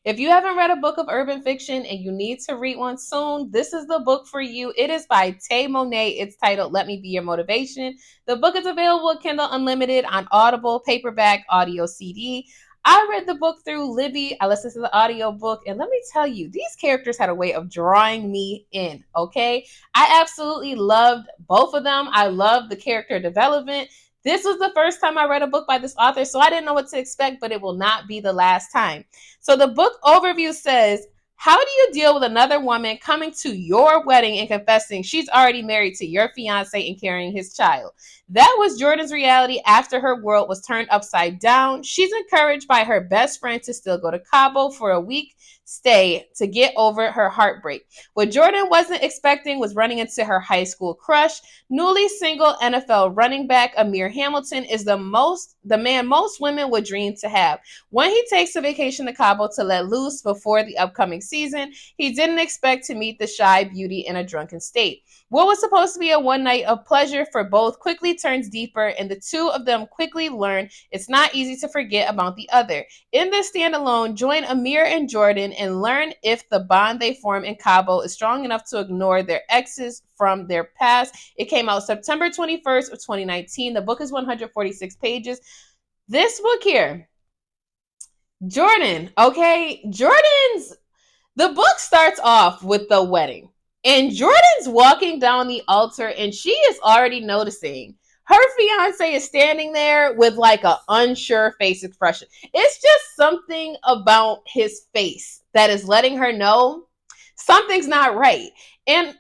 If you haven't read a book of urban fiction and you need to read one soon, this is the book for you. It is by Tay Mo'nae. It's titled Let Me Be Your Motivation. The book is available at Kindle Unlimited, on Audible, paperback, audio, CD. I read the book through Libby. I listened to the audio book, and let me tell you, these characters had a way of drawing me in, okay? I absolutely loved both of them. I loved the character development. This was the first time I read a book by this author, so I didn't know what to expect, but it will not be the last time. So the book overview says, how do you deal with another woman coming to your wedding and confessing she's already married to your fiance and carrying his child? That was Jordan's reality after her world was turned upside down. She's encouraged by her best friend to still go to Cabo for a week stay to get over her heartbreak. What Jordan wasn't expecting was running into her high school crush. Newly single NFL running back Amir Hamilton is the man most women would dream to have. When he takes a vacation to Cabo to let loose before the upcoming season, he didn't expect to meet the shy beauty in a drunken state. What was supposed to be a one night of pleasure for both quickly turns deeper, and the two of them quickly learn it's not easy to forget about the other. In this standalone, join Amir and Jordan and learn if the bond they form in Cabo is strong enough to ignore their exes from their past. It came out September 21st of 2019. The book is 146 pages. This book here, Jordan, okay? The book starts off with the wedding. And Jordan's walking down the altar and she is already noticing her fiance is standing there with like an unsure face expression. It's just something about his face that is letting her know something's not right. And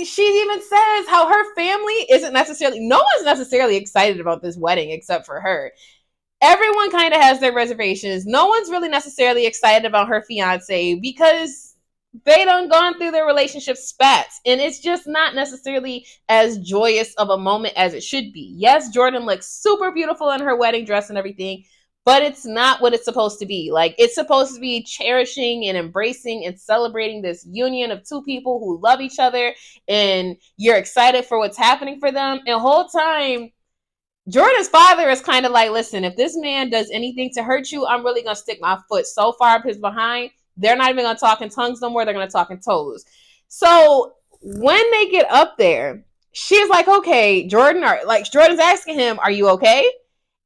she even says how her family no one's necessarily excited about this wedding except for her. Everyone kind of has their reservations. No one's really necessarily excited about her fiance because they done gone through their relationship spats, and it's just not necessarily as joyous of a moment as it should be. Yes, Jordan looks super beautiful in her wedding dress and everything, but it's not what it's supposed to be. Like, it's supposed to be cherishing and embracing and celebrating this union of two people who love each other, and you're excited for what's happening for them. And the whole time, Jordan's father is kind of like, listen, if this man does anything to hurt you, I'm really going to stick my foot so far up his behind. They're not even going to talk in tongues no more. They're going to talk in toes. So when they get up there, she's like, okay, Jordan's asking him, are you okay?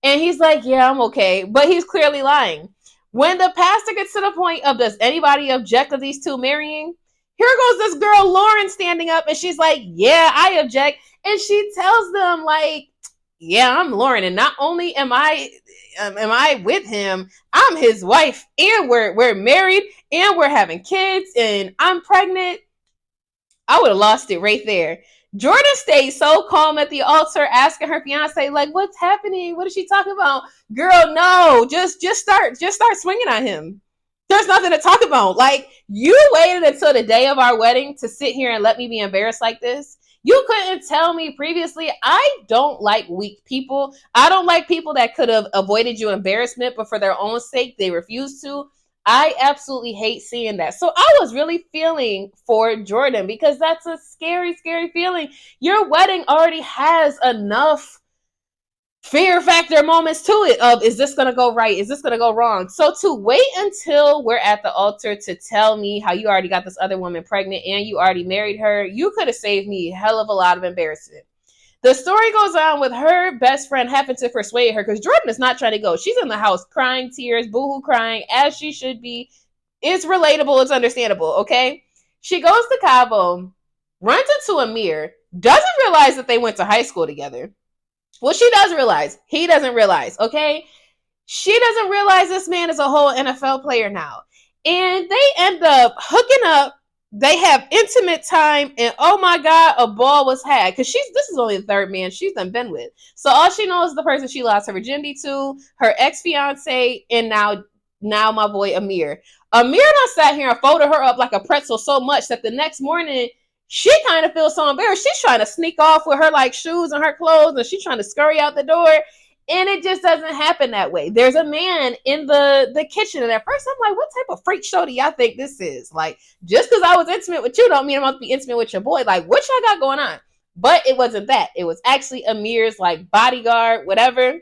And he's like, yeah, I'm okay. But he's clearly lying. When the pastor gets to the point of, does anybody object of these two marrying? Here goes this girl, Lauren, standing up, and she's like, yeah, I object. And she tells them, like, yeah, I'm Lauren, and not only am I with him, I'm his wife, and we're married, and we're having kids, and I'm pregnant. I would have lost it right there. Jordan stayed so calm at the altar, asking her fiance, like, what's happening? What is she talking about? Girl, no, just start swinging on him. There's nothing to talk about. Like, you waited until the day of our wedding to sit here and let me be embarrassed like this. You couldn't tell me previously. I don't like weak people. I don't like people that could have avoided you embarrassment, but for their own sake, they refuse to. I absolutely hate seeing that. So I was really feeling for Jordan because that's a scary, scary feeling. Your wedding already has enough fear factor moments to it of, is this going to go right? Is this going to go wrong? So to wait until we're at the altar to tell me how you already got this other woman pregnant and you already married her, you could have saved me a hell of a lot of embarrassment. The story goes on with her best friend having to persuade her because Jordan is not trying to go. She's in the house crying tears, boohoo crying, as she should be. It's relatable. It's understandable, okay? She goes to Cabo, runs into Amir, doesn't realize that they went to high school together. Well, she does realize. He doesn't realize, okay? She doesn't realize this man is a whole NFL player now. And they end up hooking up. They have intimate time, and oh my God, a ball was had. Because this is only the third man she's been with. So all she knows is the person she lost her virginity to, her ex-fiance, and now my boy Amir. Amir done sat here and folded her up like a pretzel so much that the next morning, she kind of feels so embarrassed. She's trying to sneak off with her like shoes and her clothes, and she's trying to scurry out the door. And it just doesn't happen that way. There's a man in the kitchen, and at first I'm like, what type of freak show do y'all think this is? Like, just because I was intimate with you don't mean I'm going to be intimate with your boy. Like, what y'all got going on? But it wasn't that. It was actually Amir's like bodyguard, whatever.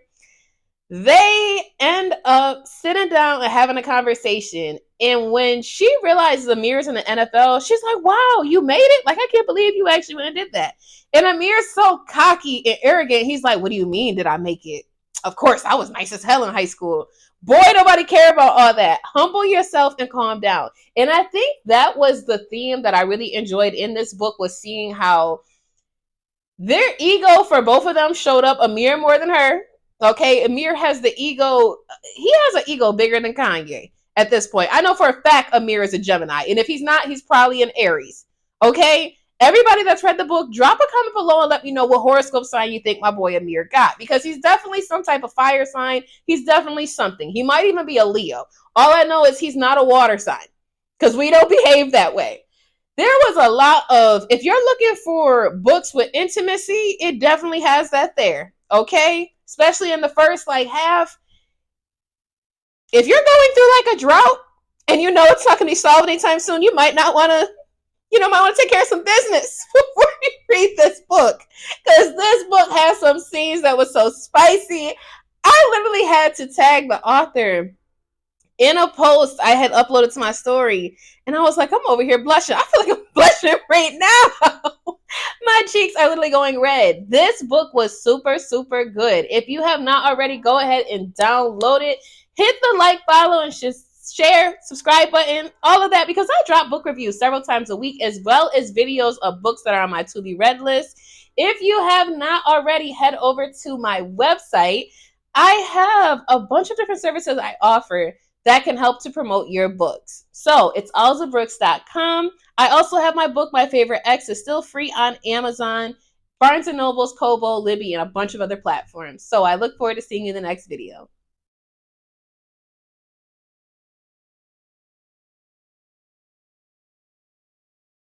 They end up sitting down and having a conversation. And when she realizes Amir's in the NFL, she's like, wow, you made it? Like, I can't believe you actually went and did that. And Amir's so cocky and arrogant. He's like, what do you mean, did I make it? Of course, I was nice as hell in high school. Boy, nobody care about all that. Humble yourself and calm down. And I think that was the theme that I really enjoyed in this book, was seeing how their ego for both of them showed up. Amir more than her. Okay, Amir has the ego. He has an ego bigger than Kanye at this point. I know for a fact Amir is a Gemini. And if he's not, he's probably an Aries. Okay? Everybody that's read the book, drop a comment below and let me know what horoscope sign you think my boy Amir got. Because he's definitely some type of fire sign. He's definitely something. He might even be a Leo. All I know is he's not a water sign. Because we don't behave that way. There was a lot of, if you're looking for books with intimacy, it definitely has that there. Okay? Especially in the first like half. If you're going through like a drought and you know it's not going to be solved anytime soon, you might not want to, might want to take care of some business before you read this book. Because this book has some scenes that was so spicy. I literally had to tag the author in a post I had uploaded to my story, and I was like, I'm over here blushing. I feel like I'm blushing right now. My cheeks are literally going red. This book was super, super good. If you have not already, go ahead and download it. Hit the like, follow, and just share, subscribe button, all of that, because I drop book reviews several times a week, as well as videos of books that are on my to be read list. If you have not already, head over to my website. I have a bunch of different services I offer that can help to promote your books. So it's alzabrooks.com. I also have my book, My Favorite Ex, is still free on Amazon, Barnes & Noble's, Kobo, Libby, and a bunch of other platforms. So I look forward to seeing you in the next video.